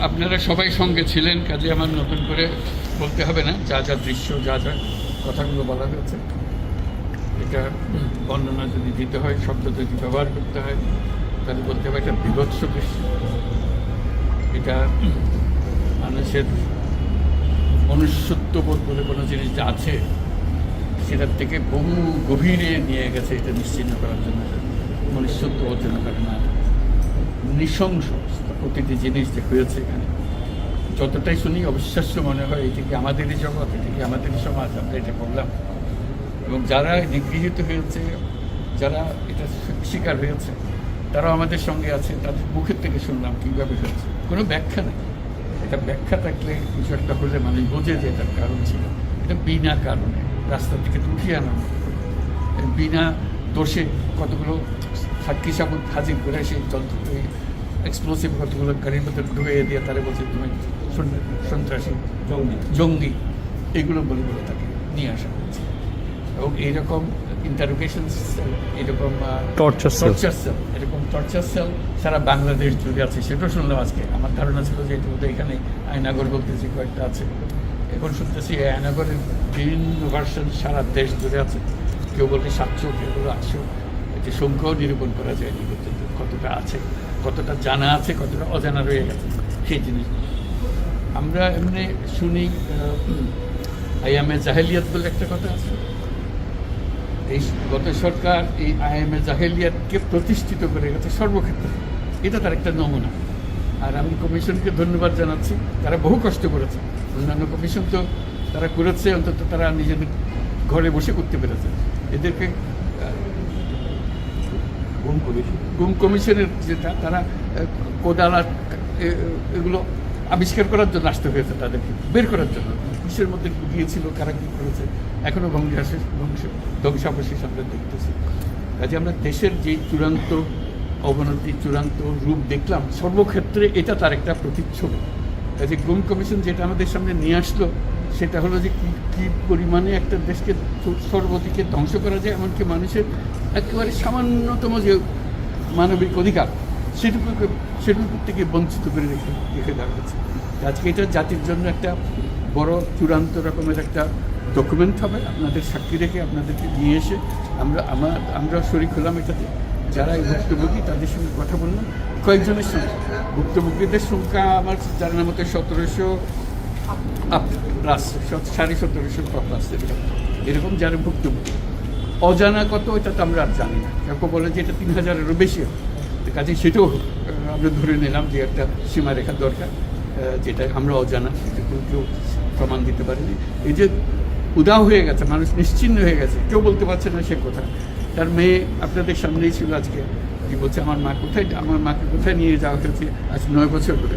আপনারা সবাই সঙ্গে ছিলেন, কাজে আমার নতুন করে বলতে হবে না। যা যা দৃশ্য, যা যা কথাগুলো বলা হয়েছে, এটা বর্ণনা যদি দিতে হয়, শব্দ যদি ব্যবহার করতে হয়, তাহলে বলতে হবে একটা বিভৎস দৃশ্য। এটা মানুষের মনুষ্যত্ববোধ বলে কোনো জিনিস যা আছে, সেটার থেকে বহু গভীরে নিয়ে গেছে। এটা নিশ্চিন্ন করার জন্য মনুষ্যত্ব অর্জন করে না, নৃশংস প্রতিটি জিনিস যে হয়েছে এখানে। যতটাই শুনি অবিশ্বাস্য মনে হয়, এটি কি আমাদেরই জগৎ, এটি কি আমাদেরই সমাজ, আমরা এটা করলাম। এবং যারা নিগৃহীত হয়েছে, যারা এটা শিকার হয়েছে, তারাও আমাদের সঙ্গে আছে। তাদের মুখের থেকে শুনলাম কীভাবে হয়েছে, কোনো ব্যাখ্যা নেই। এটা ব্যাখ্যা থাকলে কিছু একটা হলে মানুষ বোঝে যে এটার কারণ ছিল। এটা বিনা কারণে রাস্তা থেকে উঠিয়ে আনানো, বিনা দোষে কতগুলো সাক্ষী সাবুত হাজির করে সেই এক্সপ্লোসিভ কতগুলো গাড়ির মধ্যে ঢুকিয়ে দিয়ে তারা বলছে তুমি সন্ত্রাসী, জঙ্গি, এগুলো বলে বলে তাকে নিয়ে আসা হয়েছে। এবং এইরকম ইন্টারোগেশন সেল, এরকম টর্চার সেল, এরকম টর্চার সেল সারা বাংলাদেশ জুড়ে আছে। সেটাও শুনলাম আজকে। আমার ধারণা ছিল যে এটা বোধহয় এখানে আয়নাগর বলতেছি কয়েকটা আছে, এখন শুনতেছি আয়নাগরের বিভিন্ন ভার্সন সারা দেশ জুড়ে আছে। কেউ বলতে 700, কেউ বলে 800। যে সংখ্যাও নিরূপণ করা যায়নি পর্যন্ত, কতটা আছে, কতটা জানা আছে, কতটা অজানা রয়ে গেছে সেই জিনিসগুলো। আমরা এমনি শুনি আইএমএ জাহেলিয়াত বলে একটা কথা আছে। এই গত সরকার এই আইএমএ জাহেলিয়াতকে প্রতিষ্ঠিত করে গেছে সর্বক্ষেত্রে। এটা তার একটা নমুনা। আর আমি কমিশনকে ধন্যবাদ জানাচ্ছি, তারা বহু কষ্ট করেছে। অন্যান্য কমিশন তো তারা করেছে, অন্তত তারা নিজেদের ঘরে বসে করতে পেরেছে। এদেরকে গুম কমিশনের যেটা, তারা কোদালা এগুলো আবিষ্কার করার জন্য আসতে হয়েছে, তাদেরকে বের করার জন্য। কিসের মধ্যে গিয়েছিল, কারা কী করেছে, এখনও ধ্বংসাবশেষ আমরা দেখতেছি। কাজে আমরা দেশের যে চূড়ান্ত অবনতি, চূড়ান্ত রূপ দেখলাম সর্বক্ষেত্রে, এটা তার একটা প্রতিচ্ছবি। কাজে গুম কমিশন যেটা আমাদের সামনে নিয়ে আসলো, সেটা হলো যে কী পরিমাণে একটা দেশকে সর্বদিকে ধ্বংস করা যায়, এমনকি মানুষের একেবারে সামান্যতম যে মানবিক অধিকার, সেটুকু থেকে বঞ্চিত করে রেখে দেওয়া হয়েছে। আজকে এটা জাতির জন্য একটা বড় চূড়ান্ত রকমের একটা ডকুমেন্ট হবে। আপনাদের সাক্ষী রেখে, আপনাদেরকে নিয়ে এসে আমরা শরিক হলাম এটাতে। যারা এই ভুক্তভোগী তাদের সঙ্গে কথা বললাম, কয়েকজনের সঙ্গে। ভুক্তভোগীদের সংখ্যা আমার জানার মতো 1700 প্লাস, 1750 প্লাস এরকম যারা ভুক্তভোগী। অজানা কত, এটা তো আমরা আর জানি না। কেউ বলে যে এটা 3000-এরও বেশি হবে। কাজে সেটাও আমরা ধরে নিলাম যে একটা সীমারেখা দরকার, যেটা আমরা অজানা, সেটা কেউ প্রমাণ দিতে পারিনি। এই যে উদাও হয়ে গেছে, মানুষ নিশ্চিন্ন হয়ে গেছে, কেউ বলতে পারছে না সে কোথায়। তার মেয়ে আপনাদের সামনেই ছিল আজকে, যে বলছে আমার মাকে কোথায় নিয়ে যাওয়া হয়েছে। আজ 9 বছর ধরে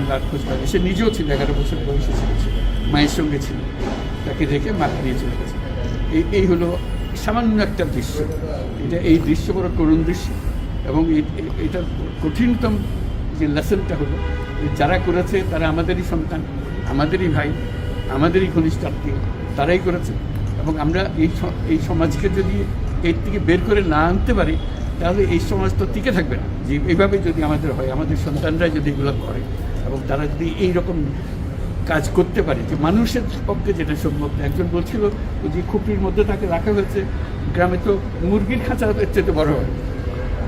আমরা আর খোঁজ পাইনি। সে নিজেও ছিল 11 বছর বয়সে ছিল, মায়ের সঙ্গে ছিল, তাকে রেখে মাকে নিয়ে চলে গেছে। এই হলো সামান্য একটা দৃশ্য। এই দৃশ্য বড় করুণ দৃশ্য। এবং এটার কঠিনতম যে লেসনটা হলো, যারা করেছে তারা আমাদেরই সন্তান, আমাদেরই ভাই, আমাদেরই ঘনিষ্ঠ আত্মীয়, তারাই করেছে। এবং আমরা এই সমাজকে যদি এর থেকে বের করে না আনতে পারি, তাহলে এই সমাজ তো টিকে থাকবে না। যে এইভাবে যদি আমাদের হয়, আমাদের সন্তানরা যদি এগুলো করে, এবং তারা যদি এইরকম কাজ করতে পারে, যে মানুষের পক্ষে যেটা সম্ভব। একজন বলছিল যে খুপড়ির মধ্যে তাকে রাখা হয়েছে, গ্রামে তো মুরগির খাঁচা চেয়ে বড় হয়,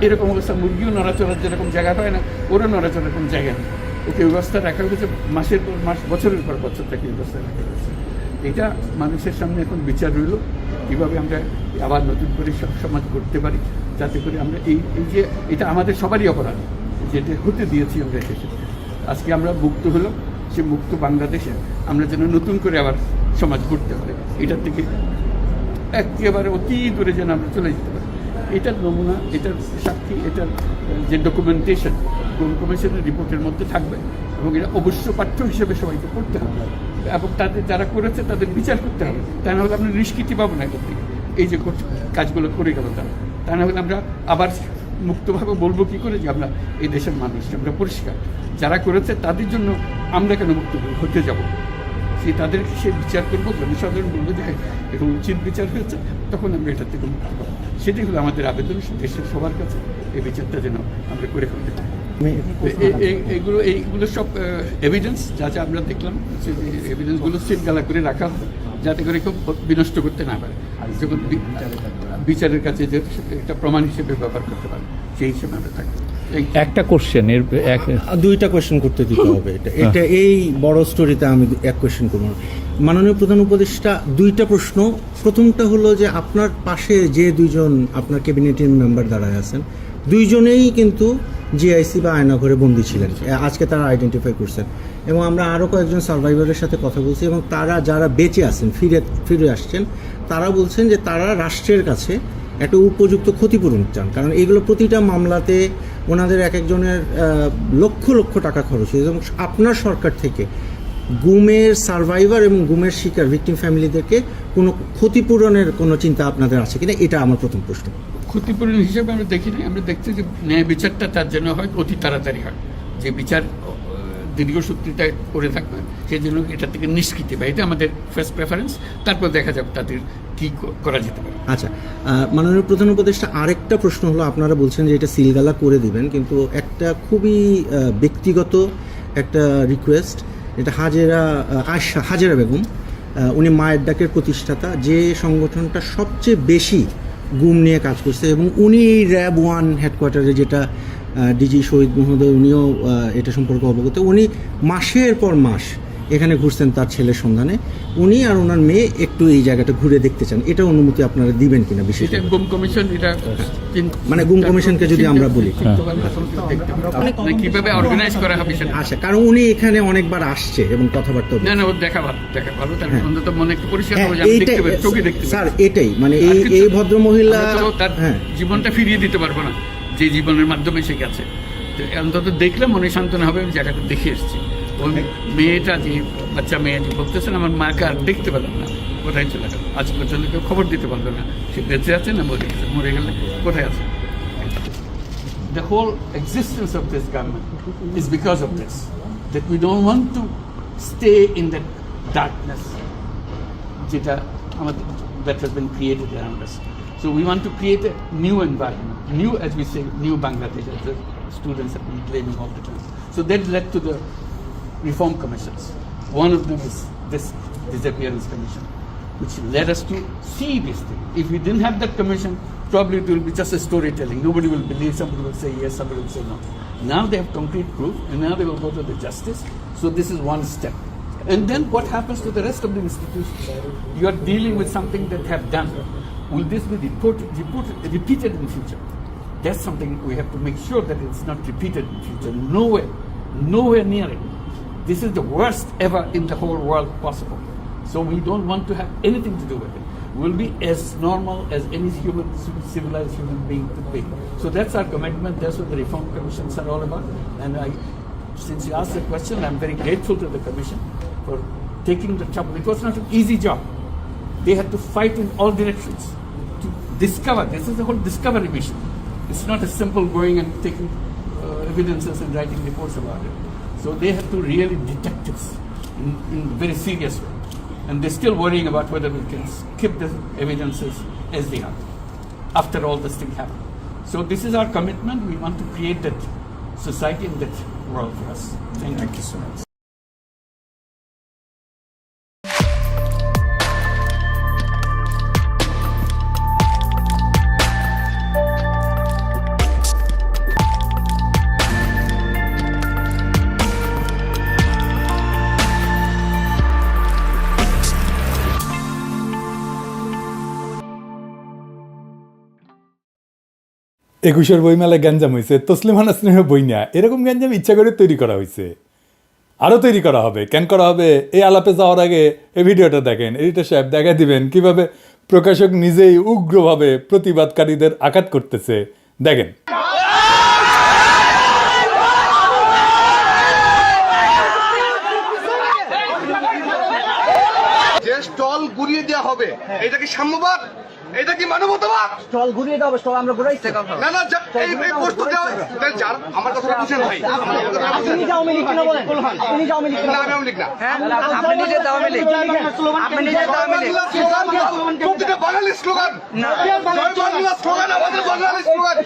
এরকম অবস্থা। মুরগিও নড়াচড়ার যেরকম জায়গা পায় না, ওরও নড়াচড়ার কোনো জায়গা নেই। ওকে ব্যবস্থা রাখা হয়েছে, মাসের পর মাস, বছরের পর বছর তাকে ব্যবস্থা রাখা হয়েছে। এটা মানুষের সামনে এখন বিচার রইল, কীভাবে আমরা আবার নতুন করে সমাজ করতে পারি, যাতে করে আমরা এই যে এটা আমাদের সবারই অপরাধ, যেটা হতে দিয়েছি আমরা এসেছি। আজকে আমরা মুক্ত হলাম, সে মুক্ত বাংলাদেশে আমরা যেন নতুন করে আবার সমাজ গড়তে পারি। এটার থেকে একেবারে অতি দূরে যেন আমরা চলে যেতে পারি। এটার নমুনা, এটার সাক্ষী, এটার যে ডকুমেন্টেশন গুম কমিশনের রিপোর্টের মধ্যে থাকবে। এবং এটা অবশ্য পাঠ্য হিসেবে সবাইকে পড়তে হবে, এবং তাদের যারা করেছে তাদের বিচার করতে হবে। তা না হলে আমরা নিষ্কৃতি পাবো না এটার থেকে, এই যে কাজগুলো করে গেল তারা। তা না হলে আমরা আবার মুক্তভাবে বলবো কী করে যে আমরা এই দেশের মানুষ, আমরা পরিষ্কার। যারা করেছে তাদের জন্য আমরা কেন মুক্ত হতে যাব? তাদের সে বিচার করবো, জনসাধারণ বলবো যে এরকম উচিত বিচার হয়েছে, তখন আমরা এটার থেকে মুক্ত পাবো। সেটাই হলো আমাদের আবেদন দেশের সবার কাছে, এই বিচারটা যেন আমরা করে ফেলতে পারি। এইগুলো সব এভিডেন্স যা যা আমরা দেখলাম, সেই এভিডেন্সগুলো সিলগালা করে রাখা হয় যাতে করে কেউ বিনষ্ট করতে না পারে, যখন বিচারের কাছে যে একটা প্রমাণ হিসেবে ব্যবহার করতে পারে সেই হিসেবে আমরা থাকি। একটা কোশ্চেন এর দুইটা কোয়েশ্চেন করতে দিতে হবে। এটা এই বড় স্টোরিতে আমি এক কোয়েশ্চেন করব। মাননীয় প্রধান উপদেষ্টা, দুইটা প্রশ্ন। প্রথমটা হলো যে আপনার পাশে যে দুইজন আপনার ক্যাবিনেটের মেম্বার দাঁড়ায় আছেন, দুইজনেই কিন্তু জিআইসি বা আয়নাঘরে বন্দী ছিলেন, আজকে তারা আইডেন্টিফাই করছেন, এবং আমরা আরও কয়েকজন সার্ভাইভারের সাথে কথা বলছি, এবং তারা যারা বেঁচে আছেন, ফিরে আসছেন, তারা বলছেন যে তারা রাষ্ট্রের কাছে একটা উপযুক্ত ক্ষতিপূরণ চান, কারণ এগুলো প্রতিটা মামলাতে ওনাদের এক একজনের লক্ষ লক্ষ টাকা খরচ হয়েছে, এবং আপনার সরকার থেকে গুমের সার্ভাইভার এবং গুমের শিকার ভিকটিম ফ্যামিলিদেরকে কোনো ক্ষতিপূরণের কোনো চিন্তা আপনাদের আছে কিনা, এটা আমার প্রথম প্রশ্ন। ক্ষতিপূরণ হিসেবে আমরা দেখি না, আমরা দেখছি যে ন্যায় বিচারটা তার জন্য হয় অতি তাড়াতাড়ি হয়, যে বিচার দীর্ঘসূত্রিতা করে থাকবে সেই জন্য এটা থেকে নিষ্কৃতি পায়, এটা আমাদের ফার্স্ট প্রেফারেন্স। তারপর দেখা যাবে তাদের কী করা যেতে পারে। আচ্ছা, মাননীয় প্রধান উপদেষ্টা, আরেকটা প্রশ্ন হলো, আপনারা বলছেন যে এটা সিলগালা করে দিবেন, কিন্তু একটা খুবই ব্যক্তিগত একটা রিকোয়েস্ট, এটা হাজেরা বেগম, উনি মায়ের ডাকের প্রতিষ্ঠাতা, যে সংগঠনটা সবচেয়ে বেশি গুম নিয়ে কাজ করছে, এবং উনি এই র্যাব 1 হেডকোয়ার্টারে, যেটা ডিজি শহীদ মহোদয়, উনিও এটা সম্পর্কে অবগত, উনি মাসের পর মাস এখানে ঘুরছেন তার ছেলের সন্ধানে, উনি আর ওনার মেয়ে একটু এই জায়গাটা ঘুরে দেখতে চান, এটা অনুমতি আপনারা দিবেন কিনা? বিশেষ গুম কমিশন, এটা মানে গুম কমিশনকে যদি আমরা বলি কিভাবে অর্গানাইজ করা হবে সেটা, আচ্ছা, কারণ উনি এখানে অনেকবার আসছে এবং কথাবার্তা, না না, ও দেখা ভালো, তার অন্তত মনে একটু পরিষ্কার হবে, চোখে দেখতে স্যার, এটাই মানে এই ভদ্র মহিলা তার জীবনটা ফিরিয়ে দিতে পারবো না যে জীবনের মাধ্যমে সে গেছে, অন্তত দেখলে মনে সান্ত্বনা হবে, আমি জায়গাটা দেখে এসেছি। ওই মেয়েটা, যে বাচ্চা মেয়ে যে বলতেছেন, আমার মাকে আর দেখতে পেলাম না, কোথায় চলে গেল, আজ পর্যন্ত কেউ খবর দিতে পারলো না সে বেঁচে আছে না মরে গেলে কোথায় আছে। The whole existence of this government is because of this, that we don't want to stay in that darkness that has been created around us. So we want to create a new environment, new, as we say, new Bangladesh, as the students have been claiming all the time. So that led to the reform commissions. One of them is this disappearance commission, which led us to see this thing. If we didn't have that commission, probably it will be just a storytelling. Nobody will believe, somebody will say yes, somebody will say no. Now they have concrete proof, and now they will go to the justice. So this is one step. And then what happens to the rest of the institutions? You are dealing with something that have done. Will this be repeated in future? That's something we have to make sure that it's not repeated in future. Nowhere near it. This is the worst ever in the whole world possible. So we don't want to have anything to do with it. We'll be as normal as any civilized human being could be. So that's our commitment. That's what the reform commissions are all about. And since you asked the question, I'm very grateful to the commission for taking the trouble. It was not an easy job. They had to fight in all directions to discover. This is the whole discovery mission. It's not as simple going and taking evidences and writing reports about it. So they have to really detect this in a very serious way. And they're still worrying about whether we can keep the evidences as they are after all this thing happened. So this is our commitment. We want to create that society and that world for us. Thank you so much. একুশের বইমেলায় গ্যাঞ্জাম হয়েছে, তসলিমা স্নেহের বই না, এরকম গ্যাঞ্জাম ইচ্ছা করে তৈরি করা হয়েছে, আরও তৈরি করা হবে। কেন করা হবে? এই আলাপে যাওয়ার আগে এই ভিডিওটা দেখেন, এডিটর সাহেব দেখা দিবেন কিভাবে প্রকাশক নিজেই উগ্রভাবে প্রতিবাদকারীদের আঘাত করতেছে, দেখেন। যে স্টল গুড়িয়ে দেওয়া হবে, এটা কি সাম্যবাদ? এটা কি মানবতাবাদ? স্টল ঘুরিয়ে দাও, স্টল আমরা ঘুরাইছি। না না, এই প্রশ্ন দেওয়া যার আমার কথা বুঝেন ভাই। আপনি যে আওয়ামী লীগ কিনা বলেন, আপনি যে আওয়ামী লীগ কিনা না, বলেন। আমি লিখ না। আপনি নিজে আওয়ামী লীগ, আপনি নিজে আওয়ামী লীগ। প্রতিটা বাঙালির স্লোগান, জয় বাংলা স্লোগান, আমাদের বাঙালির স্লোগান।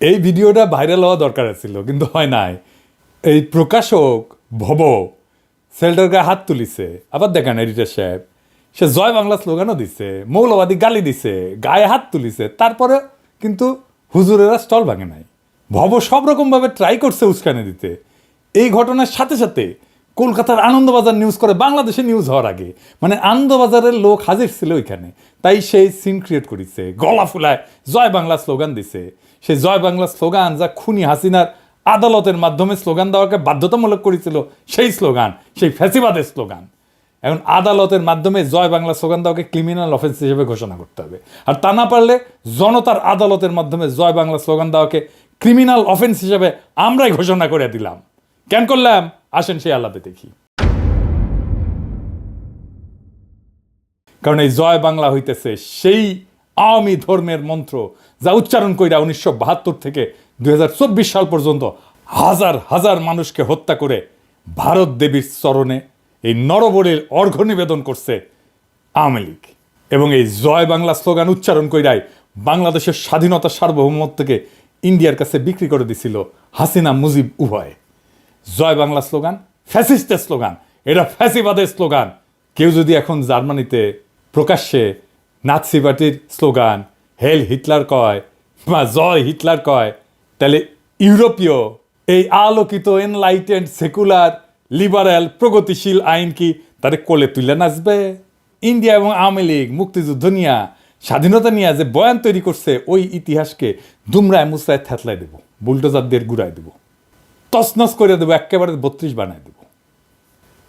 এই ভিডিওটা ভাইরাল হওয়া দরকার ছিল, কিন্তু হয় নাই। এই প্রকাশক ভব সেলটার গায়ে হাত তুলিছে, আবার দেখেন এডিটর সাহেব সে জয় বাংলা স্লোগানও দিছে, মৌলবাদী গালি দিছে, গায়ে হাত তুলিছে, তারপরে কিন্তু হুজুরেরা স্টল ভাঙে নাই। ভব সব রকমভাবে ট্রাই করছে উস্কানি দিতে। এই ঘটনার সাথে সাথে কলকাতার আনন্দবাজার নিউজ করে বাংলাদেশে নিউজ হওয়ার আগে, মানে আনন্দবাজারের লোক হাজির ছিল ওইখানে, তাই সেই সিন ক্রিয়েট করেছে, গলা ফুলায় জয় বাংলা স্লোগান দিছে। সেই জয় বাংলা স্লোগান যা খুনি হাসিনার আদালতের মাধ্যমে স্লোগান দেওয়াকে বাধ্যতামূলক করেছিল, সেই স্লোগান, সেই ফ্যাসিবাদের স্লোগান। এখন আদালতের মাধ্যমে জয় বাংলা স্লোগান দেওয়াকে ক্রিমিনাল অফেন্স হিসেবে ঘোষণা করতে হবে, আর তা না পারলে জনতার আদালতের মাধ্যমে জয় বাংলা স্লোগান দেওয়াকে ক্রিমিনাল অফেন্স হিসেবে আমরাই ঘোষণা করে দিলাম। কেন করলাম আসেন সেই আলাপে দেখি। কারণ এই জয় বাংলা হইতেছে সেই আওয়ামী ধর্মের মন্ত্র যা উচ্চারণ কইরা 1972 থেকে 2024 সাল পর্যন্ত হাজার হাজার মানুষকে হত্যা করে ভারত দেবীর চরণে এই নরবলির অর্ঘ্য নিবেদন করছে আওয়ামী লীগ। এবং এই জয় বাংলা স্লোগান উচ্চারণ কইরাই বাংলাদেশের স্বাধীনতা সার্বভৌমত্বকে ইন্ডিয়ার কাছে বিক্রি করে দিছিল হাসিনা মুজিব উভয়। জয় বাংলা স্লোগান ফ্যাসিস্টের স্লোগান, এটা ফ্যাসিবাদের স্লোগান। কেউ যদি এখন জার্মানিতে প্রকাশ্যে নাৎসি পার্টির স্লোগান হেল হিটলার কয় বা জয় হিটলার কয়, তাহলে ইউরোপীয় এই আলোকিত এনলাইটেন্ড সেকুলার লিবারেল প্রগতিশীল আইন কি তারে কোলে তুলে নাচবে? ইন্ডিয়া এবং আওয়ামী লীগ মুক্তিযুদ্ধ নিয়ে স্বাধীনতা নিয়ে যে বয়ান তৈরি করছে, ওই ইতিহাসকে দুমরায় মুসরায় থ্যাতলায় দেব, বুলডোজারদের গুড়ায় দেব, তছনছ করে দেবো, একেবারে 32 বানায় দেব।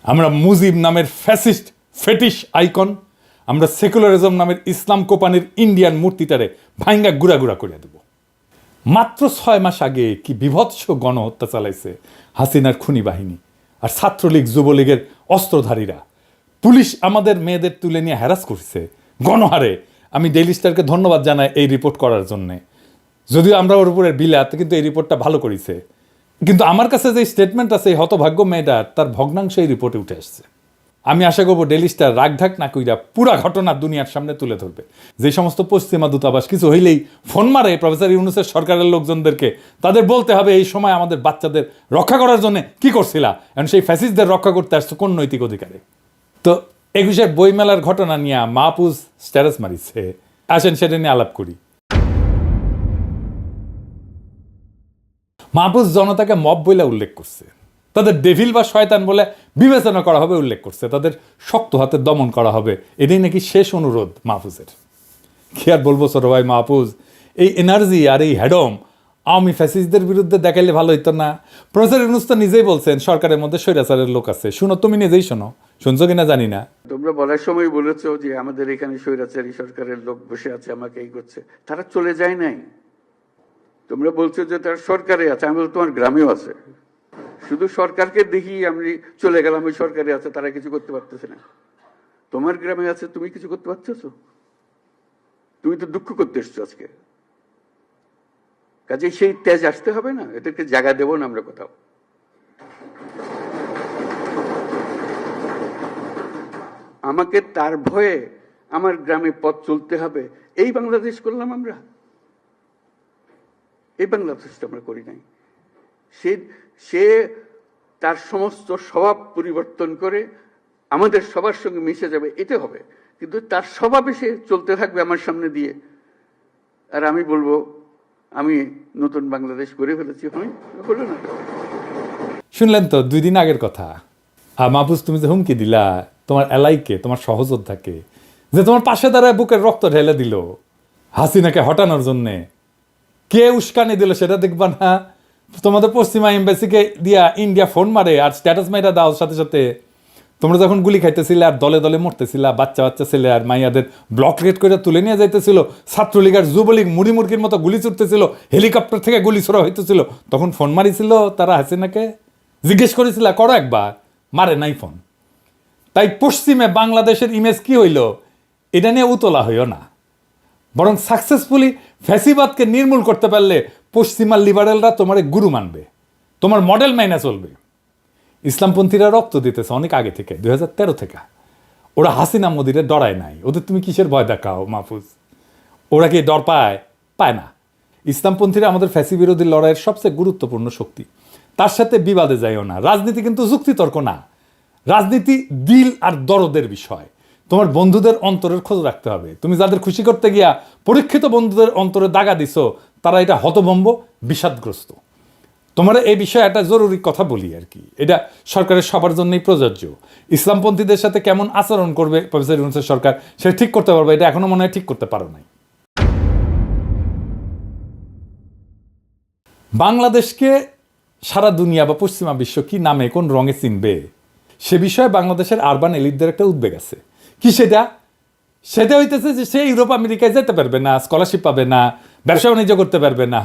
আমরা মুজিব নামের ফ্যাসিস্ট ফেটিশ আইকন, আমরা সেকুলারিজম নামের ইসলাম কোপানির ইন্ডিয়ান মূর্তিটারে ভাঙ্গা গুড়া গুড়া করে দেব। মাত্র 6 মাস আগে কি বিভৎস গণহত্যা চালাইছে হাসিনার খুনি বাহিনী আর ছাত্রলীগ যুবলীগের অস্ত্রধারীরা। পুলিশ আমাদের মেয়েদের তুলে নিয়ে হ্যারাস করছে গণহারে। আমি ডেইলি স্টারকে ধন্যবাদ জানাই এই রিপোর্ট করার জন্যে, যদিও আমরা ওর উপরে বিলাত, কিন্তু এই রিপোর্টটা ভালো করেছে। কিন্তু আমার কাছে যে স্টেটমেন্ট আছে এই হতভাগ্য মেয়েটার, তার ভগ্নাংশ এই রিপোর্টে উঠে আসছে। আমি আশা করবো ডেইলি স্টার রাগঢাক না কইরা পুরা ঘটনা দুনিয়ার সামনে তুলে ধরবে। যে সমস্ত পশ্চিমা দূতাবাস কিছু হইলেই ফোন মারে প্রফেসর ইউনূসের সরকারের লোকজনদেরকে, তাদের বলতে হবে এই সময় আমাদের বাচ্চাদের রক্ষা করার জন্য কি করছিলা, এখন সেই ফ্যাসিস্টদের রক্ষা করতে আসছো কোন নৈতিক অধিকারে? তো 21-এর বইমেলার ঘটনা নিয়ে মাহফুজ স্ট্যাটাস মারিছে, আসেন সেটা নিয়ে আলাপ করি। মাহফুজ জনতাকে মব বলে উল্লেখ করছে, তাদের ডেভিল বা শয়তান বলে বিবেচনা করা হবে উল্লেখ করছে, তাদের শক্ত হাতে দমন করা হবে, এটাই নাকি শেষ অনুরোধ মাহফুজের। কি আর বলবো ছোট ভাই মাহফুজ, এই এনার্জি আর এই হ্যাডম আওয়ামী ফ্যাসিস্টদের বিরুদ্ধে দেখাইলে ভালো হইতো না? প্রফেসর ইউনূস তো নিজেই বলছেন সরকারের মধ্যে স্বৈরাচারের লোক আছে। শুনো, তুমি নিজেই শোনো, শুনছো কিনা জানি না। তোমরা বলার সময় বলেছো যে আমাদের এখানে স্বৈরাচারী সরকারের লোক বসে আছে, আমাকে এই করছে। তারা চলে যায় নাই। তোমরা বলছো যে তারা সরকারে আছে, আমি বলছি তোমার গ্রামেও আছে। শুধু সরকারকে দেখি আমি চলে গেলাম, ওই সরকারে আছে, তারা কিছু করতে পারতেছে না। তোমার গ্রামে আছে, তুমি কিছু করতে পারতেছো? তুমি তো দুঃখ করতে এসছো আজকে। কাজে সেই তেজ আসতে হবে না, এদেরকে জায়গা দেবো না আমরা কোথাও। আমাকে তার ভয়ে আমার গ্রামে পথ চলতে হবে, এই বাংলাদেশ করলাম আমরা? এই বাংলাদেশ আমরা করি নাই। সে তার সমস্ত স্বভাব পরিবর্তন করে আমাদের সবার সঙ্গে মিশে যাবে, এটা হবে। কিন্তু তার স্বভাবে সে চলতে থাকবে আমার সামনে দিয়ে, আর আমি বলবো আমি নতুন বাংলাদেশ গড়ে ফেলেছি। হলো না? শুনলেন তো 2 দিন আগের কথা। আর মাহফুজ, তুমি যে হুমকি দিলা তোমার এলাইকে, তোমার সহযোদ্ধাকে, যে তোমার পাশে দাঁড়ায় বুকের রক্ত ঢেলে দিল হাসিনাকে হটানোর জন্যে, কে উস্কানি দিল সেটা দেখবা না? তোমাদের পশ্চিমা এম্বাসিকে দিয়া ইন্ডিয়া ফোন মারে আর স্ট্যাটাস মাইরা দাও সাথে সাথে তোমরা যখন গুলি খাইতেছিলে আর দলে দলে মরতেছিলা, বাচ্চা বাচ্চা ছেলে আর মাইয়াদের ব্লকলেট করে তুলে নিয়ে যাইতেছিল, ছাত্রলীগ আর যুবলীগ মুড়ি মুরগির মতো গুলি ছুটতেছিল, হেলিকপ্টার থেকে গুলি ছোড়া হইতেছিল, তখন ফোন মারিছিল তারা হাসিনাকে? জিজ্ঞেস করেছিল? করো একবার, মারে নাই ফোন। তাই পশ্চিমে বাংলাদেশের ইমেজ কি হইল এটা নিয়ে উতলা হইও না, বরং সাকসেসফুলি ফ্যাসিবাদকে নির্মূল করতে পারলে পশ্চিমা লিবারেলরা তোমার গুরু মানবে, তোমার মডেল মাইনা চলবে। ইসলামপন্থীরা রক্ত দিতেছে অনেক আগে থেকে, 2013 থেকে। ওরা হাসিনা মোদিরে ডরায় নাই, ওদের তুমি কিসের ভয় দেখাও মাহফুজ? ওরা কি ডর পায়? পায় না। ইসলামপন্থীরা আমাদের ফ্যাসি বিরোধী লড়াইয়ের সবচেয়ে গুরুত্বপূর্ণ শক্তি, তার সাথে বিবাদে যাইও না। রাজনীতি কিন্তু যুক্তিতর্ক না, রাজনীতি দিল আর দরদের বিষয়। তোমার বন্ধুদের অন্তরের খোঁজ রাখতে হবে। তুমি যাদের খুশি করতে গিয়া পরীক্ষিত বন্ধুদের অন্তরে দাগা দিছো, তারা এটা হতভম্ব, বিষাদগ্রস্ত। তোমার এই বিষয়ে একটা জরুরি কথা বলি আর কি, এটা সরকারের সবার জন্যই প্রযোজ্য। ইসলামপন্থীদের সাথে কেমন আচরণ করবে প্রফেসর ইউনূসের সরকার, সেটা ঠিক করতে পারবে, এটা এখনো মনে হয় ঠিক করতে পারো নাই। বাংলাদেশকে সারা দুনিয়া বা পশ্চিমা বিশ্ব কি নামে কোন রঙে চিনবে, সে বিষয়ে বাংলাদেশের আরবান এলিটদের একটা উদ্বেগ আছে। কি সেটা? সেটা হইতেছে যে সে ইউরোপ আমেরিকায় যেতে পারবে না, স্কলারশিপ পাবে না, ব্যবসা বাণিজ্য করতে পারবে না।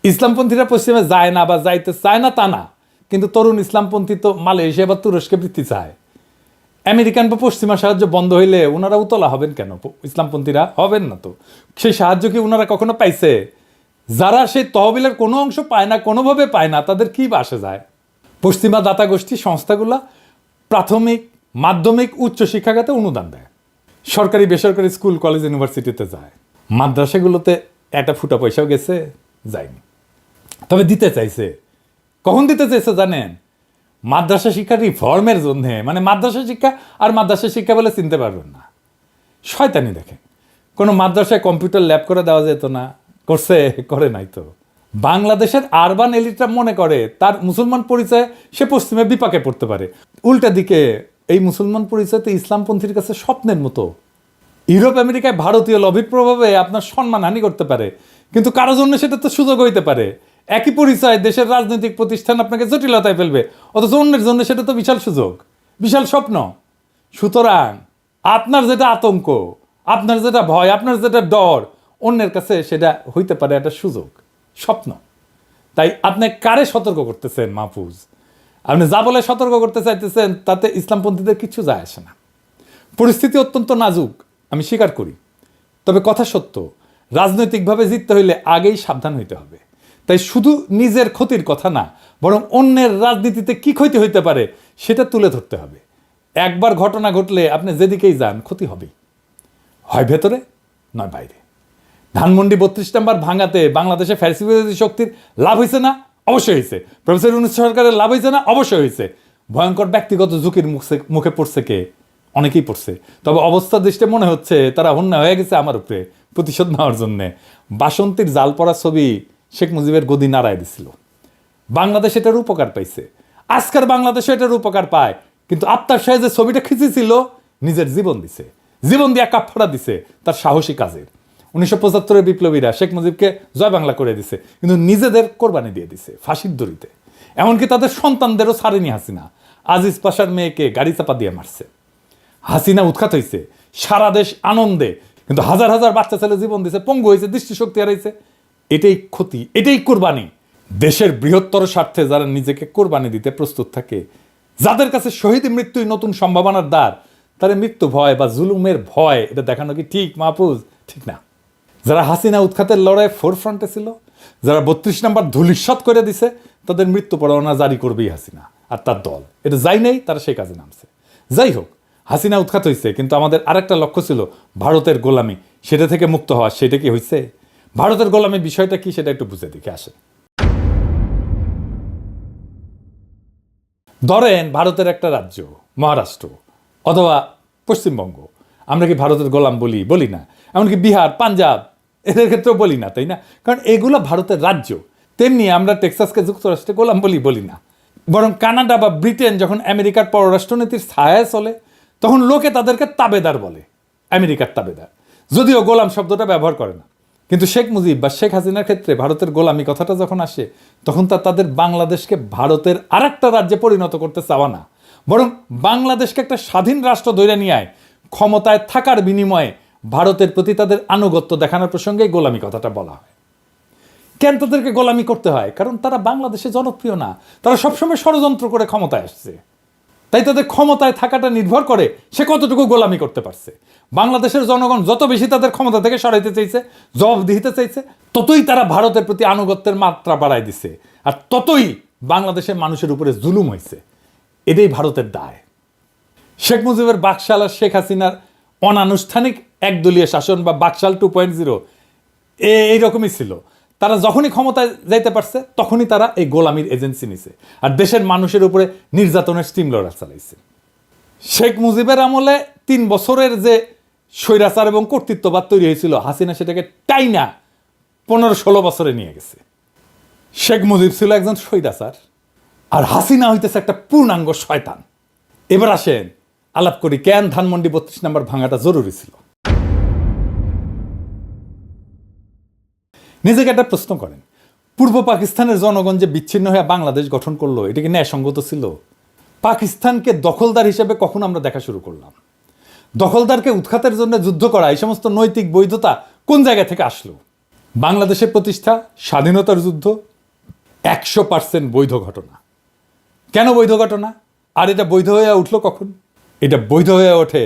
ইসলামপন্থীরা পশ্চিমে যায় না বা যাইতে চায় না তা না, কিন্তু তরুণ ইসলামপন্থী তো মালয়েশিয়া বা তুরস্কে বৃত্তি চায়। আমেরিকান বা পশ্চিমা সাহায্য বন্ধ হইলে ওনারা উতলা হবেন কেন? ইসলামপন্থীরা হবেন না তো। সেই সাহায্য কি ওনারা কখনো পাইছে? যারা সেই তহবিলের কোনো অংশ পায় না, কোনোভাবে পায় না, তাদের কি বা আসে যায়? পশ্চিমা দাতা গোষ্ঠী সংস্থাগুলা প্রাথমিক, মাধ্যমিক, উচ্চ শিক্ষাখাতে অনুদান দেয়, সরকারি বেসরকারি স্কুল কলেজ ইউনিভার্সিটিতে যায়। মাদ্রাসাগুলোতে একটা ফুটা পয়সাও গেছে? যায়নি। তবে দিতে চাইছে। কখন দিতে চাইছে জানেন? মাদ্রাসা শিক্ষা রিফর্মের জন্যে। মানে মাদ্রাসা শিক্ষা আর মাদ্রাসা শিক্ষা বলে চিনতে পারবেন না। শয়তানি দেখেন, কোনো মাদ্রাসায় কম্পিউটার ল্যাব করে দেওয়া যেত না? করছে? করে নাই তো। বাংলাদেশের আরবান এলিটরা মনে করে তার মুসলমান পরিচয় সে পশ্চিমে বিপাকে পড়তে পারে। উল্টা দিকে এই মুসলমান পরিচয় তো ইসলামপন্থীর কাছে স্বপ্নের মতো। ইউরোপ আমেরিকায় ভারতীয় লবির প্রভাবে আপনার সম্মানহানি করতে পারে, কিন্তু কারোর জন্য সেটা তো সুযোগ হইতে পারে। একই পরিচয় দেশের রাজনৈতিক প্রতিষ্ঠান আপনাকে জটিলতায় ফেলবে, অথচ অন্যের জন্য সেটা তো বিশাল সুযোগ, বিশাল স্বপ্ন। সুতরাং আপনার যেটা আতঙ্ক, আপনার যেটা ভয়, আপনার যেটা ডর, অন্যের কাছে সেটা হইতে পারে একটা সুযোগ, স্বপ্ন। তাই আপনি কারে সতর্ক করতেছেন মাহফুজ? আপনি যা বলে সতর্ক করতে চাইতেছেন তাতে ইসলামপন্থীদের কিছু যায় আসে না। পরিস্থিতি অত্যন্ত নাজুক, আমি স্বীকার করি। তবে কথা সত্য, রাজনৈতিকভাবে জিততে হইলে আগেই সাবধান হইতে হবে। তাই শুধু নিজের ক্ষতির কথা না, বরং অন্যের রাজনীতিতে কি ক্ষতি হইতে পারে সেটা তুলে ধরতে হবে। একবার ঘটনা ঘটলে আপনি যেদিকেই যান ক্ষতি হবেই, হয় ভেতরে নয় বাইরে। ধানমন্ডি 32 নম্বর ভাঙাতে বাংলাদেশে ফ্যাসি বিরোধী শক্তির লাভ হয়েছে না? অবশ্যই হয়েছে। প্রফেসর ইউনূস সরকারের লাভ হয়েছে না? অবশ্যই হয়েছে। ভয়ঙ্কর ব্যক্তিগত ঝুঁকির মুখে পড়ছে কে? অনেকেই পড়ছে। তবে অবস্থা দৃষ্টে মনে হচ্ছে তারা অন্যায় হয়ে গেছে আমার উপরে প্রতিশোধ নেওয়ার জন্যে। বাসন্তীর জাল পড়া ছবি শেখ মুজিবের গদি নাড়ায় দিছিল। বাংলাদেশ এটার উপকার পাইছে, আজকের বাংলাদেশে এটার উপকার পায়। কিন্তু আফতাব সাহেব যে ছবিটা খিঁচেছিল, নিজের জীবন দিছে, জীবন দিয়ে কাপড়া দিছে তার সাহসী কাজের। 1975 বিপ্লবীরা শেখ মুজিবকে জয় বাংলা করে দিছে, কিন্তু নিজেদের কোরবানি দিয়ে দিছে ফাঁসির দড়িতে। এমনকি তাদের সন্তানদেরও ছাড়েনি হাসিনা। আজিজ পাশার মেয়েকে গাড়ি চাপা দিয়ে মারছে। হাসিনা উৎখাত হয়েছে, সারা দেশ আনন্দে, কিন্তু হাজার হাজার বাচ্চা ছেলে জীবন দিছে, পঙ্গু হয়েছে, দৃষ্টিশক্তি হারাইছে। এটাই ক্ষতি, এটাই কোরবানি। দেশের বৃহত্তর স্বার্থে যারা নিজেকে কোরবানি দিতে প্রস্তুত থাকে, যাদের কাছে শহীদ মৃত্যুই নতুন সম্ভাবনার দ্বার, তারা মৃত্যু ভয় বা জুলুমের ভয় এটা দেখানো কি ঠিক মাহফুজ? ঠিক না। যারা হাসিনা উৎখাতের লড়াই ফোরফ্রন্টে ছিল, যারা 32 নম্বর ধূলিসাৎ করে দিছে, তাদের মৃত্যু পরোয়ানা জারি করবেই হাসিনা আর তার দল। এটা যাই নেই, তারা সেই কাজে নামছে। যাই হোক, হাসিনা উৎখাত হয়েছে, কিন্তু আমাদের আরেকটা লক্ষ্য ছিল ভারতের গোলামি, সেটা থেকে মুক্ত হওয়া। সেটা কি হয়েছে? ভারতের গোলামি বিষয়টা কি সেটা একটু বুঝে দেখে আসে। ধরেন ভারতের একটা রাজ্য মহারাষ্ট্র অথবা পশ্চিমবঙ্গ, আমরা কি ভারতের গোলাম বলি? বলি না। এমনকি বিহার, পাঞ্জাব, এদের ক্ষেত্রেও বলি না, তাই না? কারণ এগুলো ভারতের রাজ্য। তেমনি আমরা টেক্সাসকে যুক্তরাষ্ট্রে গোলাম বলি না। বরং কানাডা বা ব্রিটেন যখন আমেরিকার পররাষ্ট্রনীতির ছায়ায় চলে, তখন লোকে তাদেরকে তাবেদার বলে, আমেরিকার তাবেদার, যদিও গোলাম শব্দটা ব্যবহার করে না। কিন্তু শেখ মুজিব বা শেখ হাসিনার ক্ষেত্রে ভারতের গোলামি কথাটা যখন আসে, তখন তাদের বাংলাদেশকে ভারতের আরেকটা রাজ্যে পরিণত করতে চাওয়া না, বরং বাংলাদেশকে একটা স্বাধীন রাষ্ট্র ধরে নিয়ে আয় ক্ষমতায় থাকার বিনিময়ে ভারতের প্রতি তাদের আনুগত্য দেখানোর প্রসঙ্গে গোলামি কথাটা বলা হয়। কেন তাদেরকে গোলামি করতে হয়? কারণ তারা বাংলাদেশে জনপ্রিয় না, তারা সবসময় ষড়যন্ত্র করে ক্ষমতায় আসছে। তাই তাদের ক্ষমতায় থাকাটা নির্ভর করে সে কতটুকু গোলামি করতে পারছে। বাংলাদেশের জনগণ যত বেশি তাদের ক্ষমতা থেকে সরাইতে চাইছে, জবাবদিহিতে চাইছে, ততই তারা ভারতের প্রতি আনুগত্যের মাত্রা বাড়ায় দিছে, আর ততই বাংলাদেশের মানুষের উপরে জুলুম হয়েছে। এটাই ভারতের দায়। শেখ মুজিবের বাকশাল আর শেখ হাসিনার অনানুষ্ঠানিক একদলীয় শাসন বা বাকশাল 2.0 এইরকমই ছিল। তারা যখনই ক্ষমতায় যাইতে পারছে তখনই তারা এই গোলামির এজেন্সি নিছে আর দেশের মানুষের উপরে নির্যাতনের স্টিম রোলার চালাইছে। শেখ মুজিবের আমলে 3 বছরের যে স্বৈরাচার এবং কর্তৃত্ববাদ তৈরি হয়েছিল, হাসিনা সেটাকে টাইনা 15-16 বছরে নিয়ে গেছে। শেখ মুজিব ছিল একজন স্বৈরাচার, আর হাসিনা হইতেছে একটা পূর্ণাঙ্গ শয়তান। এবার আসেন আলাপ করি কেন ধানমন্ডি 32 নম্বর ভাঙাটা জরুরি ছিল। নিজেকে একটা প্রশ্ন করেন, পূর্ব পাকিস্তানের জনগণ যে বিচ্ছিন্ন হয়ে বাংলাদেশ গঠন করলো, এটা কি ন্যায়সঙ্গত ছিল? পাকিস্তানকে দখলদার হিসেবে কখন আমরা দেখা শুরু করলাম? দখলদারকে উৎখাতের জন্য যুদ্ধ করা, এই সমস্ত নৈতিক বৈধতা কোন জায়গা থেকে আসলো? বাংলাদেশের প্রতিষ্ঠা, স্বাধীনতার যুদ্ধ 100% বৈধ ঘটনা। কেন বৈধ ঘটনা? আর এটা বৈধ হয়ে উঠলো কখন? এটা বৈধ হয়ে ওঠে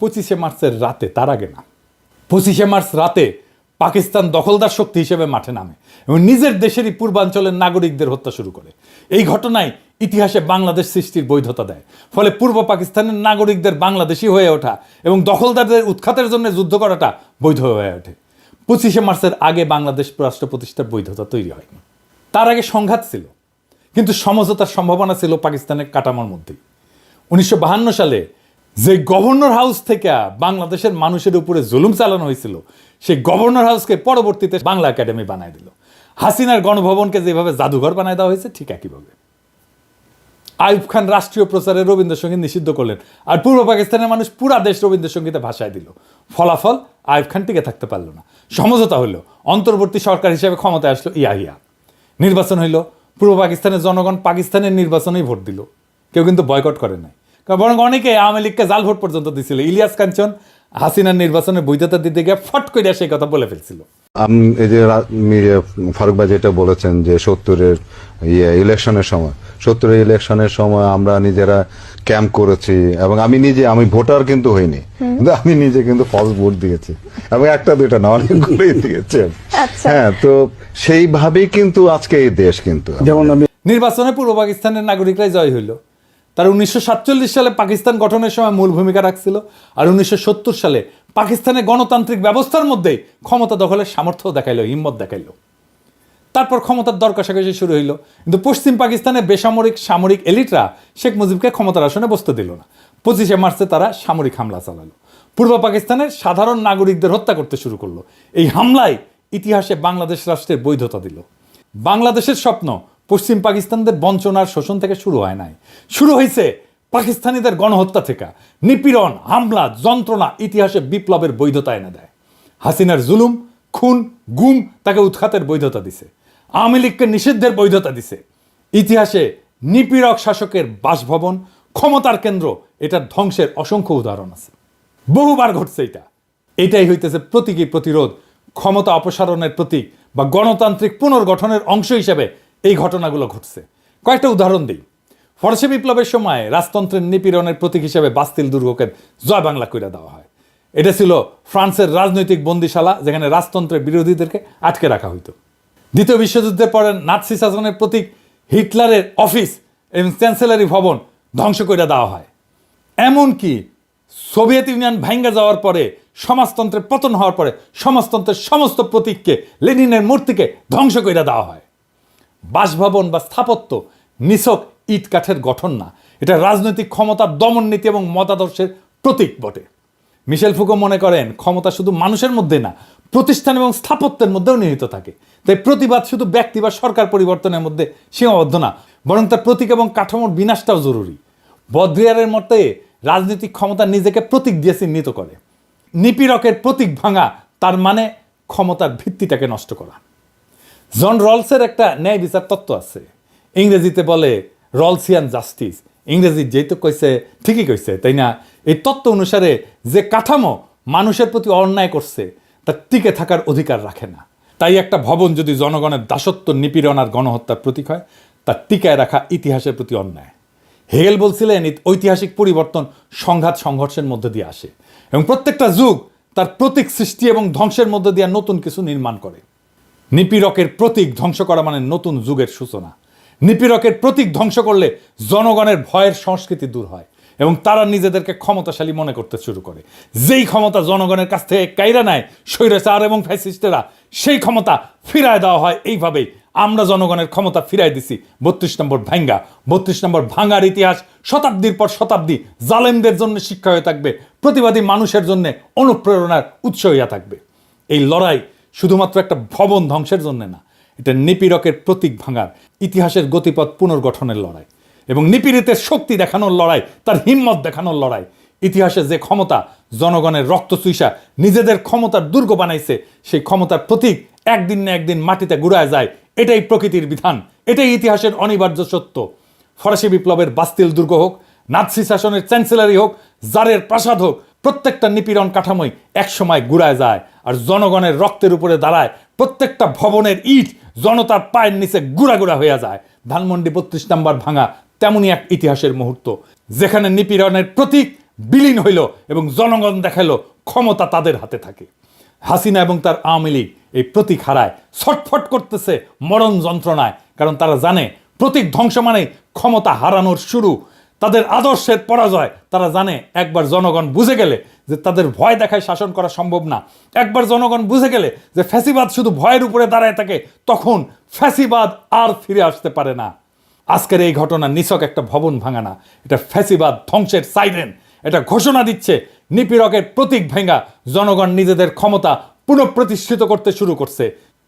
25শে মার্চের রাতে, তার আগে না। 25শে মার্চ রাতে পাকিস্তান দখলদার শক্তি হিসেবে মাঠে নামে এবং নিজের দেশেরই পূর্বাঞ্চলের নাগরিকদের হত্যা শুরু করে। এই ঘটনায় ইতিহাসে বাংলাদেশ সৃষ্টির বৈধতা দেয়। ফলে পূর্ব পাকিস্তানের নাগরিকদের বাংলাদেশি হয়ে ওঠা এবং দখলদারদের উৎখাতের জন্য যুদ্ধ করাটা বৈধ হয়ে ওঠে। 25শে মার্চের আগে বাংলাদেশ রাষ্ট্র প্রতিষ্ঠার বৈধতা তৈরি হয়নি। তার আগে সংঘাত ছিল, কিন্তু সমঝোতার সম্ভাবনা ছিল পাকিস্তানের কাঠামোর মধ্যেই। 1952 সালে যে গভর্নর হাউস থেকে বাংলাদেশের মানুষের উপরে জুলুম চালানো হয়েছিল, সেই গভর্নর হাউসকে পরবর্তীতে বাংলা একাডেমি বানায় দিল। হাসিনার গণভবনকে যেভাবে জাদুঘর বানায় দেওয়া হয়েছে, ঠিক একইভাবে আইয়ুব খান রাষ্ট্রীয় প্রচারে রবীন্দ্রসঙ্গীত নিষিদ্ধ করলেন, আর পূর্ব পাকিস্তানের মানুষ পুরা দেশ রবীন্দ্রসঙ্গীতে ভাষায় দিল। ফলাফল, আইয়ুব খান টিকে থাকতে পারল না। সমঝোতা হইল, অন্তর্বর্তী সরকার হিসেবে ক্ষমতায় আসলো ইয়াহিয়া। নির্বাচন হইল, পূর্ব পাকিস্তানের জনগণ পাকিস্তানের নির্বাচনেই ভোট দিল, কেউ কিন্তু বয়কট করে নাই। বরং অনেকে আওয়ামী লীগকে জাল ভোট পর্যন্ত দিছিল। ইলিয়াস কাঞ্চন হাসিনার নির্বাচনের বৈধতা দিতে গিয়ে ফট করে সেই কথা বলে ফেলছিল। এই যে ফারুক ভাই যেটা বলেছেন যে 70-এর ইলেকশনের সময়, 70-এর ইলেকশনের সময় আমরা নিজেরা ক্যাম্প করেছি এবং আমি ভোটার কিন্তু হইনি, কিন্তু আমি নিজে কিন্তু ফলস ভোট দিয়েছি এবং একটা দুইটা না, অনেকগুলোই দিয়েছি। হ্যাঁ, তো সেইভাবেই কিন্তু আজকে এই দেশ কিন্তু যেমন নির্বাচনে পূর্ব পাকিস্তানের নাগরিকরাই জয় হইল। তারা 1947 সালে পাকিস্তান গঠনের সময় মূল ভূমিকা রাখছিল, আর 1970 সালে পাকিস্তানের গণতান্ত্রিক ব্যবস্থার মধ্যেই ক্ষমতা দখলের সামর্থ্য দেখাইল, হিম্মত দেখাইল। তারপর ক্ষমতার দর কষাকষি শুরু হইল, কিন্তু পশ্চিম পাকিস্তানের বেসামরিক সামরিক এলিটরা শেখ মুজিবকে ক্ষমতার আসনে বসতে দিল না। 25শে মার্চে তারা সামরিক হামলা চালালো, পূর্ব পাকিস্তানের সাধারণ নাগরিকদের হত্যা করতে শুরু করলো। এই হামলায় ইতিহাসে বাংলাদেশ রাষ্ট্রের বৈধতা দিল। বাংলাদেশের স্বপ্ন পশ্চিম পাকিস্তানদের বঞ্চনার শোষণ থেকে শুরু হয় নাই, শুরু হয়েছে পাকিস্তানিদের গণহত্যা থেকে। নিপীড়ন, হামলা, যন্ত্রণা ইতিহাসে বিপ্লবের বৈধতা এনে দেয়। হাসিনার জুলুম, খুন, গুম তাকে উৎখাতের বৈধতা দিছে। আওয়ামী লীগকে নিষিদ্ধের বৈধতা দিছে। ইতিহাসে নিপীড়ক শাসকের বাসভবন, ক্ষমতার কেন্দ্র, এটার ধ্বংসের অসংখ্য উদাহরণ আছে, বহুবার ঘটছে। এটাই হইতেছে প্রতীকী প্রতিরোধ, ক্ষমতা অপসারণের প্রতীক বা গণতান্ত্রিক পুনর্গঠনের অংশ হিসেবে এই ঘটনাগুলো ঘটছে। কয়েকটা উদাহরণ দিই। ফরাসি বিপ্লবের সময় রাজতন্ত্রের নিপীড়নের প্রতীক হিসেবে বাস্তিল দুর্গকে জয় বাংলা কইরা দেওয়া হয়। এটা ছিল ফ্রান্সের রাজনৈতিক বন্দিশালা, যেখানে রাজতন্ত্রের বিরোধীদেরকে আটকে রাখা হইতো। দ্বিতীয় বিশ্বযুদ্ধের পরে নাৎসি শাসনের প্রতীক হিটলারের অফিস এবং চ্যান্সেলারি ভবন ধ্বংস করে দেওয়া হয়। এমনকি সোভিয়েত ইউনিয়ন ভাঙ্গা যাওয়ার পরে, সমাজতন্ত্রের পতন হওয়ার পরে সমাজতন্ত্রের সমস্ত প্রতীককে, লেনিনের মূর্তিকে ধ্বংস করে দেওয়া হয়। বাসভবন বা স্থাপত্য নিছক ইট কাঠের গঠন না, এটা রাজনৈতিক ক্ষমতার দমন নীতি এবং মতাদর্শের প্রতীক বটে। মিশেল ফুকো মনে করেন ক্ষমতা শুধু মানুষের মধ্যে না, প্রতিষ্ঠান এবং স্থাপত্যের মধ্যেও নিহিত থাকে। তাই প্রতিবাদ শুধু ব্যক্তি বা সরকার পরিবর্তনের মধ্যে সীমাবদ্ধ না, বরং তার প্রতীক এবং কাঠামোর বিনাশটাও জরুরি। বদ্রিয়ারের মতে রাজনৈতিক ক্ষমতা নিজেকে প্রতীক দিয়ে চিহ্নিত করে। নিপীড়কের প্রতীক ভাঙা তার মানে ক্ষমতার ভিত্তিটাকে নষ্ট করা। জন রলসের একটা ন্যায় বিচার তত্ত্ব আছে, ইংরেজিতে বলে রলসিয়ান জাস্টিস। ইংরেজি যেই তো কইছে ঠিকই কইছে, তাই না? এই তত্ত্ব অনুসারে যে কাঠামো মানুষের প্রতি অন্যায় করছে তার টিকে থাকার অধিকার রাখে না। তাই একটা ভবন যদি জনগণের দাসত্ব, নিপীড়ন আর গণহত্যার প্রতীক হয়, তার টিকায় রাখা ইতিহাসের প্রতি অন্যায়। হেগেল বলছিলেন ঐতিহাসিক পরিবর্তন সংঘাত সংঘর্ষের মধ্যে দিয়ে আসে এবং প্রত্যেকটা যুগ তার প্রতীক সৃষ্টি এবং ধ্বংসের মধ্যে দিয়ে নতুন কিছু নির্মাণ করে। নিপীড়কের প্রতীক ধ্বংস করা মানে নতুন যুগের সূচনা। নিপীড়কের প্রতীক ধ্বংস করলে জনগণের ভয়ের সংস্কৃতি দূর হয় এবং তারা নিজেদেরকে ক্ষমতাশালী মনে করতে শুরু করে। যেই ক্ষমতা জনগণের কাছ থেকে কাইরা নেয় স্বৈরাচার এবং ফ্যাসিস্টেরা, সেই ক্ষমতা ফিরায় দেওয়া হয় এইভাবেই। আমরা জনগণের ক্ষমতা ফিরাই দিছি 32 নম্বর ভাঙ্গা। 32 নম্বর ভাঙ্গার ইতিহাস শতাব্দীর পর শতাব্দী জালেমদের জন্য শিক্ষা হয়ে থাকবে, প্রতিবাদী মানুষের জন্য অনুপ্রেরণার উৎস হইয়া থাকবে। এই লড়াই শুধুমাত্র একটা ভবন ধ্বংসের জন্য না, এটা নিপীড়কের প্রতীক ভাঙার, ইতিহাসের গতিপথ পুনর্গঠনের লড়াই এবং নিপীড়িতের শক্তি দেখানোর লড়াই, তার হিম্মত দেখানোর লড়াই। ইতিহাসে যে ক্ষমতা জনগণের রক্ত চুইসা নিজেদের ক্ষমতার দুর্গ বানাইছে, সেই ক্ষমতার প্রতীক একদিন না একদিন মাটিতে গুড়ায় যায়। এটাই প্রকৃতির বিধান, এটাই ইতিহাসের অনিবার্য সত্য। ফরাসি বিপ্লবের বাস্তিল দুর্গ হোক, নাৎসি শাসনের চ্যান্সেলারি হোক, জারের প্রাসাদ হোক, প্রত্যেকটা নিপীড়ন কাঠামোই একসময় গুড়ায় যায় আর জনগণের রক্তের উপরে দাঁড়ায়। প্রত্যেকটা ভবনের ইট জনতার পায়ের নিচে গুড়া গুড়া হয়ে যায়। ধানমন্ডি 32 নম্বর ভাঙা তেমনই এক ইতিহাসের মুহূর্ত, যেখানে নিপীড়নের প্রতীক বিলীন হইল এবং জনগণ দেখাইল ক্ষমতা তাদের হাতে থাকে। হাসিনা এবং তার আওয়ামী লীগ এই প্রতীক হারায় ছটফট করতেছে মরণ যন্ত্রণায়, কারণ তারা জানে প্রতীক ধ্বংস মানে ক্ষমতা হারানোর শুরু, তাদের আদর্শের পরাজয়। তারা জানে একবার জনগণ বুঝে গেলে যে তাদের ভয় দেখায় শাসন করা সম্ভব না, একবার জনগণ বুঝে গেলে যে ফ্যাসিবাদ শুধু ভয়ের উপরে দাঁড়ায় থাকে, তখন ফ্যাসিবাদ আর ফিরে আসতে পারে না। আজকের এই ঘটনা নিছক একটা ভবন ভাঙা না, এটা ফ্যাসিবাদ ধ্বংসের সাইরেন। এটা ঘোষণা দিচ্ছে নিপীড়কের প্রতীক ভেঙা জনগণ নিজেদের ক্ষমতা পুনঃপ্রতিষ্ঠিত করতে শুরু করছে।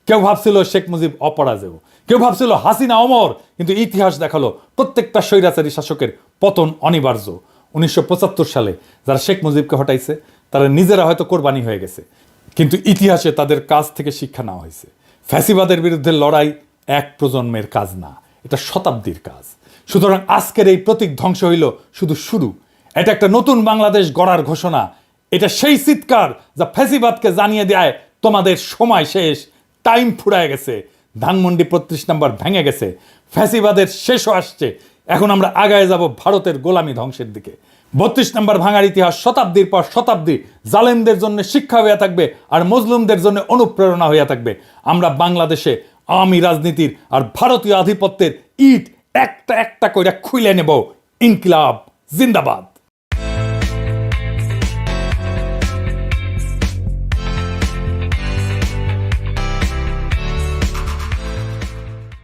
কেউ ভাবছিল শেখ মুজিব অপরাজেয়, কেউ ভাবছিল হাসিনা অমর, কিন্তু ইতিহাস দেখালো প্রত্যেকটা স্বৈরাচারী শাসকের পতন অনিবার্য। 1975 সালে যারা শেখ মুজিবকে হটাইছে তারা নিজেরা হয়তো কোরবানি হয়ে গেছে, কিন্তু ইতিহাসে তাদের কাজ থেকে শিক্ষা নেওয়া হয়েছে। ফ্যাসিবাদের বিরুদ্ধে লড়াই এক প্রজন্মের কাজ না, এটা শতাব্দীর কাজ। সুতরাং আজকের এই প্রতীক ধ্বংস হইল শুধু শুরু, এটা একটা নতুন বাংলাদেশ গড়ার ঘোষণা। এটা সেই চিৎকার যা ফ্যাসিবাদকে জানিয়ে দেয় তোমাদের সময় শেষ, টাইম ফুরায় গেছে। ধানমন্ডি 32 নম্বর ভেঙে গেছে, ফ্যাসিবাদের শেষও আসছে। এখন আমরা আগায় যাব ভারতের গোলামি ধ্বংসের দিকে। 32 নম্বর ভাঙার ইতিহাস শতাব্দীর পর শতাব্দী জালেমদের জন্য শিক্ষা হইয়া থাকবে আর মজলুমদের জন্য অনুপ্রেরণা হইয়া থাকবে। আমরা বাংলাদেশে আওয়ামী রাজনীতির আর ভারতীয় আধিপত্যের ইট একটা একটা কইরা খুইলে নেব। ইনকিলাব জিন্দাবাদ।